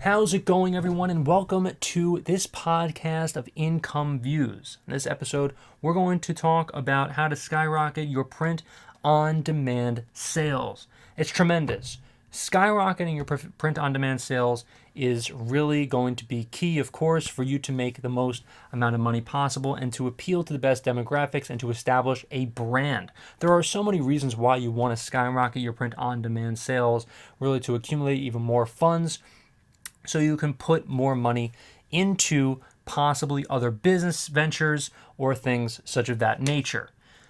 How's it going, everyone, and welcome to this podcast of Income Views. In this episode, we're going to talk about how to skyrocket your print-on-demand sales. It's tremendous. Skyrocketing your print-on-demand sales is really going to be key, of course, for you to make the most amount of money possible and to appeal to the best demographics and to establish a brand. There are so many reasons why you want to skyrocket your print-on-demand sales, really to accumulate even more funds, so you can put more money into possibly other business ventures or things such of that nature.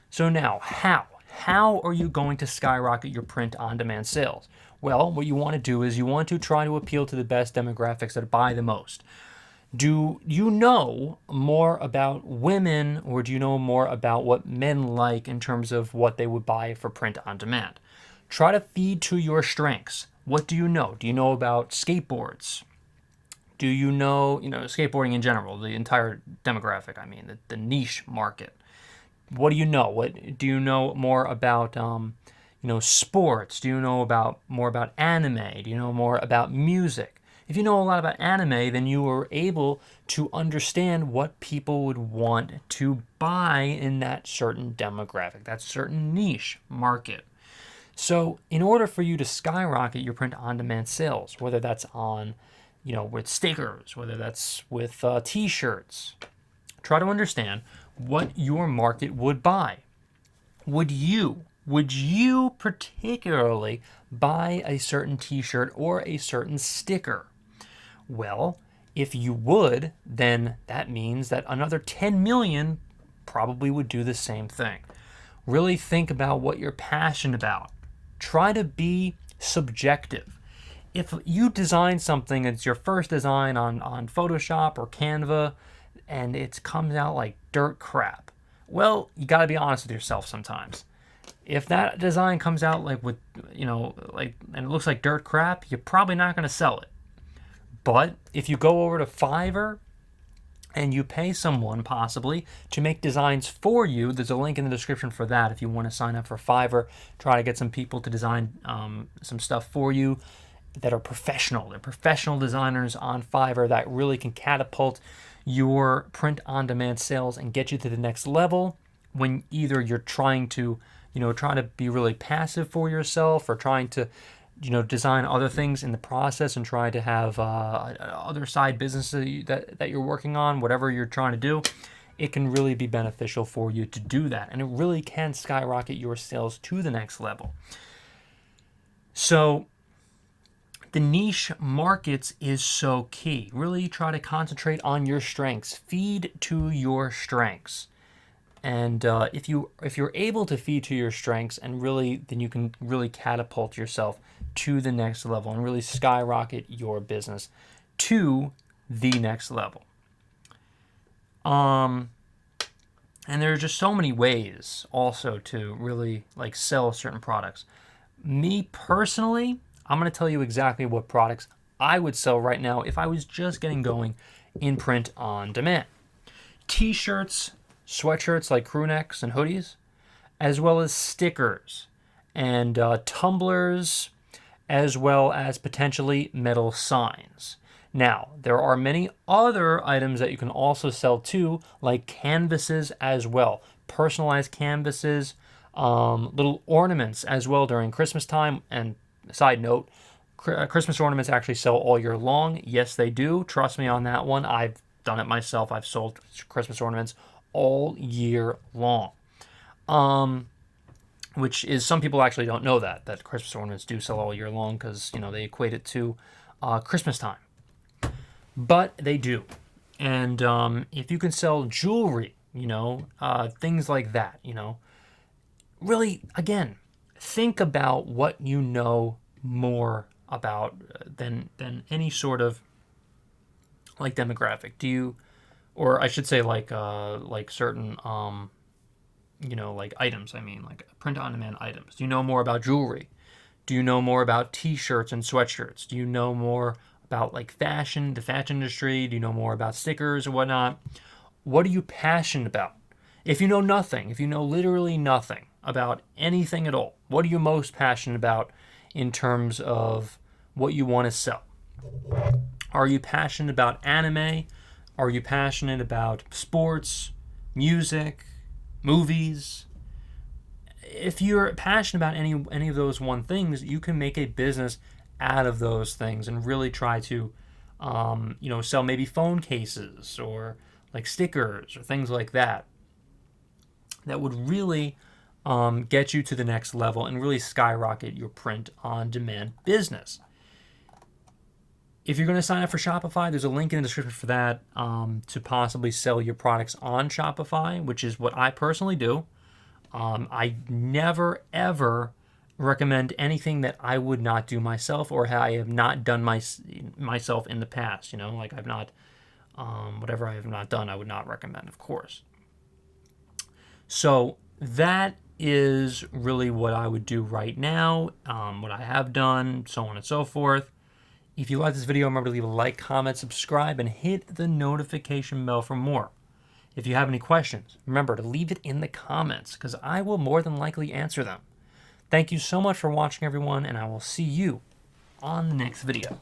So now, how? How are you going to skyrocket your print-on-demand sales? Well, what you want to do is you want to try to appeal to the best demographics that buy the most. Do you know more about women, or do you know more about what men like in terms of what they would buy for print-on-demand? Try to feed to your strengths. What do you know? Do you know about skateboards? Do you know skateboarding in general, the entire demographic, the niche market? What do you know? What do you know more about, sports? Do you know more about anime? Do you know more about music? If you know a lot about anime, then you are able to understand what people would want to buy in that certain demographic, that certain niche market. So in order for you to skyrocket your print-on-demand sales, whether that's on, with stickers, whether that's with t-shirts, try to understand what your market would buy. Would you particularly buy a certain t-shirt or a certain sticker? Well, if you would, then that means that another 10 million probably would do the same thing. Really think about what you're passionate about. Try to be subjective. If you design something, it's your first design on Photoshop or Canva, and it comes out like dirt crap, well, you got to be honest with yourself sometimes. If that design comes out and it looks like dirt crap, you're probably not going to sell it. But if you go over to Fiverr and you pay someone possibly to make designs for you, there's a link in the description for that if you want to sign up for Fiverr, try to get some people to design some stuff for you that are professional. They're professional designers on Fiverr that really can catapult your print-on-demand sales and get you to the next level when either you're trying to be really passive for yourself or trying to design other things in the process and try to have other side businesses that you're working on, whatever you're trying to do. It can really be beneficial for you to do that. And it really can skyrocket your sales to the next level. So the niche markets is so key. Really try to concentrate on your strengths. Feed to your strengths. And if you're able to feed to your strengths and really, then you can really catapult yourself to the next level and really skyrocket your business to the next level. And there are just so many ways also to really sell certain products. Me personally, I'm going to tell you exactly what products I would sell right now if I was just getting going in print on demand. T-shirts, sweatshirts like crew necks and hoodies, as well as stickers and tumblers, as well as potentially metal signs. Now, there are many other items that you can also sell too, like canvases as well, personalized canvases, little ornaments as well during Christmas time. And side note, Christmas ornaments actually sell all year long. Yes, they do. Trust me on that one. I've done it myself. I've sold Christmas ornaments all year long. Which is, some people actually don't know that Christmas ornaments do sell all year long because, they equate it to Christmas time. But they do. And if you can sell jewelry, things like that, really, again, think about what you know more about than any sort of demographic. Do you, or I should say certain items, print-on-demand items. Do you know more about jewelry? Do you know more about t-shirts and sweatshirts? Do you know more about fashion, the fashion industry? Do you know more about stickers or whatnot? What are you passionate about? If you know nothing, if you know literally nothing about anything at all, what are you most passionate about in terms of what you want to sell? Are you passionate about anime? Are you passionate about sports, music, movies? If you're passionate about any of those one things, you can make a business out of those things and really try to, sell maybe phone cases or like stickers or things like that. That would really get you to the next level and really skyrocket your print-on-demand business. If you're going to sign up for Shopify, there's a link in the description for that to possibly sell your products on Shopify, which is what I personally do. I never, ever recommend anything that I would not do myself or I have not done myself in the past. Like I've not, whatever I have not done, I would not recommend, of course. So that is really what I would do right now, what I have done, so on and so forth. If you like this video, remember to leave a like, comment, subscribe, and hit the notification bell for more. If you have any questions, remember to leave it in the comments because I will more than likely answer them. Thank you so much for watching, everyone, and I will see you on the next video.